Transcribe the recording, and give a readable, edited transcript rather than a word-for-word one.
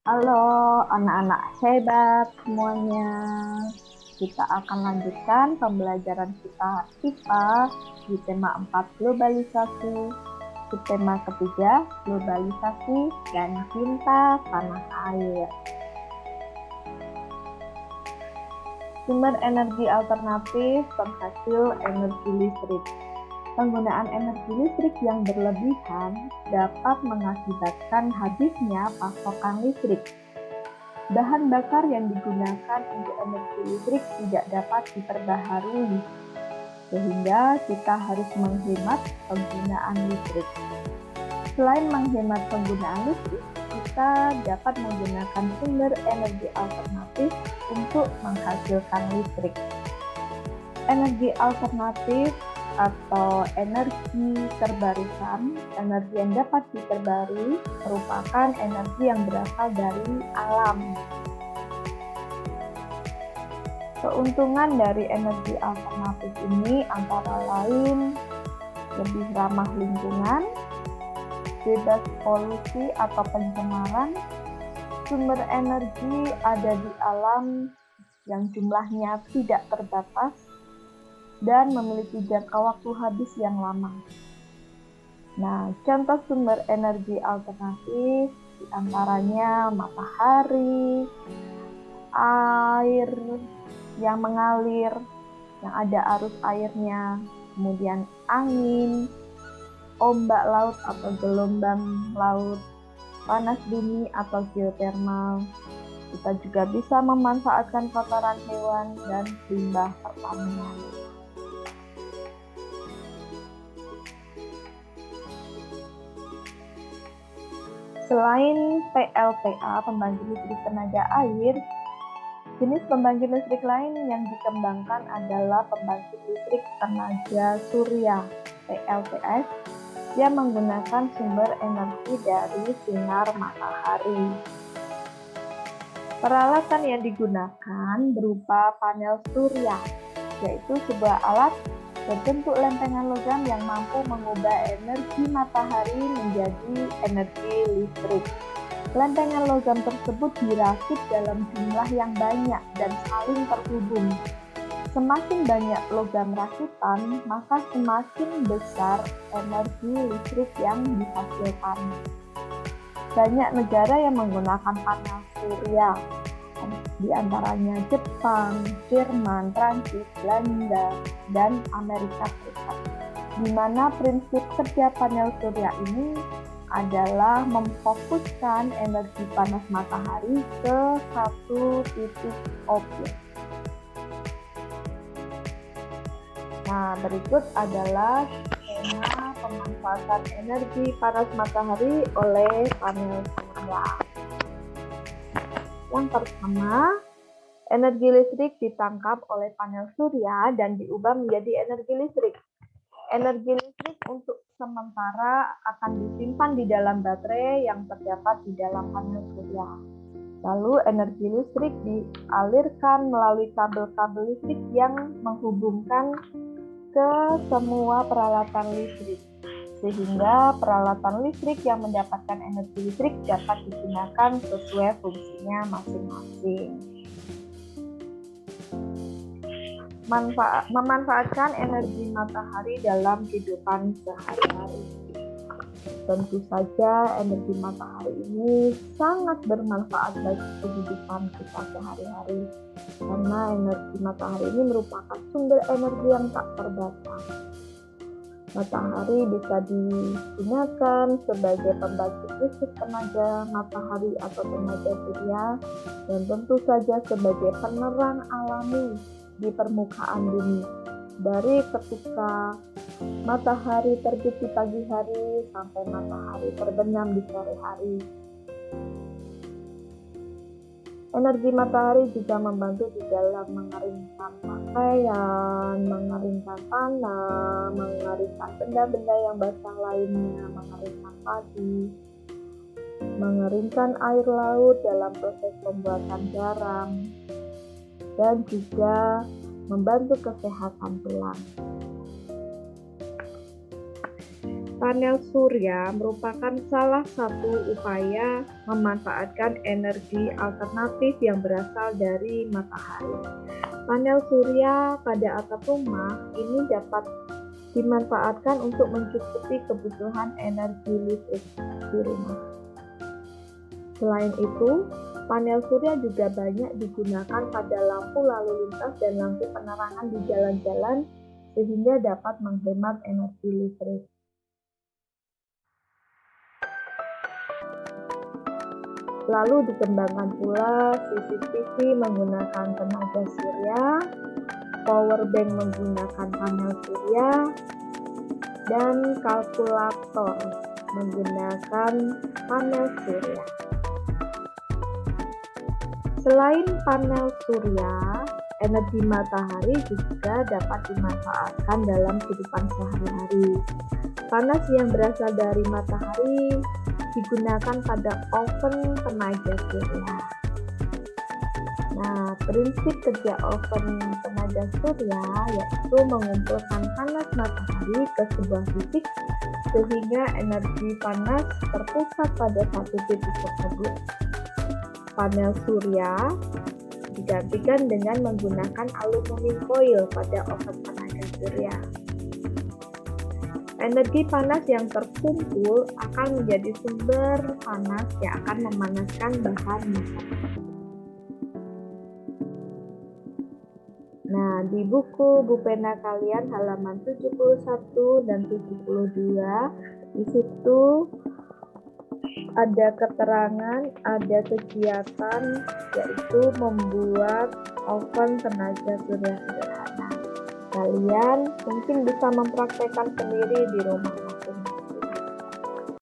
Halo anak-anak hebat semuanya. Kita akan lanjutkan pembelajaran kita IPA di tema 4 globalisasi, di tema ketiga globalisasi dan cinta tanah air. Sumber energi alternatif penghasil energi listrik. Penggunaan energi listrik yang berlebihan dapat mengakibatkan habisnya pasokan listrik. Bahan bakar yang digunakan untuk energi listrik tidak dapat diperbaharui, sehingga kita harus menghemat penggunaan listrik. Selain menghemat penggunaan listrik, kita dapat menggunakan sumber energi alternatif untuk menghasilkan listrik. Energi alternatif atau energi terbarukan, energi yang dapat diperbarui merupakan energi yang berasal dari alam. Keuntungan dari energi alternatif ini antara lain lebih ramah lingkungan, bebas polusi atau pencemaran, sumber energi ada di alam yang jumlahnya tidak terbatas, dan memiliki jangka waktu habis yang lama. Nah, contoh sumber energi alternatif diantaranya matahari, air yang mengalir, yang ada arus airnya, kemudian angin, ombak laut atau gelombang laut, panas bumi atau geotermal. Kita juga bisa memanfaatkan kotoran hewan dan limbah pertanian. Selain PLTA, pembangkit listrik tenaga air, jenis pembangkit listrik lain yang dikembangkan adalah pembangkit listrik tenaga surya (PLTS) yang menggunakan sumber energi dari sinar matahari. Peralatan yang digunakan berupa panel surya, yaitu sebuah alat berbentuk lempengan logam yang mampu mengubah energi matahari menjadi energi listrik. Lempengan logam tersebut dirakit dalam jumlah yang banyak dan saling terhubung. Semakin banyak logam rakitan, maka semakin besar energi listrik yang dihasilkan. Banyak negara yang menggunakan panel surya, di antaranya Jepang, Jerman, Prancis, Belanda, dan Amerika Serikat, di mana prinsip kerja panel surya ini adalah memfokuskan energi panas matahari ke satu titik objek. Nah, berikut adalah skema pemanfaatan energi panas matahari oleh panel surya. Yang pertama, energi listrik ditangkap oleh panel surya dan diubah menjadi energi listrik. Energi listrik untuk sementara akan disimpan di dalam baterai yang terdapat di dalam panel surya. Lalu energi listrik dialirkan melalui kabel-kabel listrik yang menghubungkan ke semua peralatan listrik, sehingga peralatan listrik yang mendapatkan energi listrik dapat digunakan sesuai fungsinya masing-masing. Memanfaatkan energi matahari dalam kehidupan sehari-hari. Tentu saja energi matahari ini sangat bermanfaat bagi kehidupan kita sehari-hari, karena energi matahari ini merupakan sumber energi yang tak terbatas. Matahari bisa digunakan sebagai pembangkit listrik tenaga matahari atau tenaga surya, dan tentu saja sebagai penerang alami di permukaan bumi, dari ketika matahari terbit di pagi hari sampai matahari terbenam di sore hari. Energi matahari juga membantu di dalam mengeringkan pakaian, mengeringkan tanah, mengeringkan benda-benda yang basah lainnya, mengeringkan padi, mengeringkan air laut dalam proses pembuatan garam, dan juga membantu kesehatan tulang. Panel surya merupakan salah satu upaya memanfaatkan energi alternatif yang berasal dari matahari. Panel surya pada atap rumah ini dapat dimanfaatkan untuk mencukupi kebutuhan energi listrik di rumah. Selain itu, panel surya juga banyak digunakan pada lampu lalu lintas dan lampu penerangan di jalan-jalan sehingga dapat menghemat energi listrik. Lalu dikembangkan pula CCTV menggunakan tenaga surya, power bank menggunakan panel surya, dan kalkulator menggunakan panel surya. Selain panel surya, energi matahari juga dapat dimanfaatkan dalam kehidupan sehari-hari. Panas yang berasal dari matahari digunakan pada oven tenaga surya. Nah, prinsip kerja oven tenaga surya yaitu mengumpulkan panas matahari ke sebuah titik sehingga energi panas terpusat pada satu titik tersebut. Panel surya digantikan dengan menggunakan aluminium foil pada oven tenaga surya. Energi panas yang terkumpul akan menjadi sumber panas yang akan memanaskan bahan makanan. Nah, di buku pena kalian halaman 71 dan 72, di situ ada keterangan, ada kegiatan yaitu membuat oven tenaga surya sederhana. Kalian mungkin bisa mempraktekkan sendiri di rumah.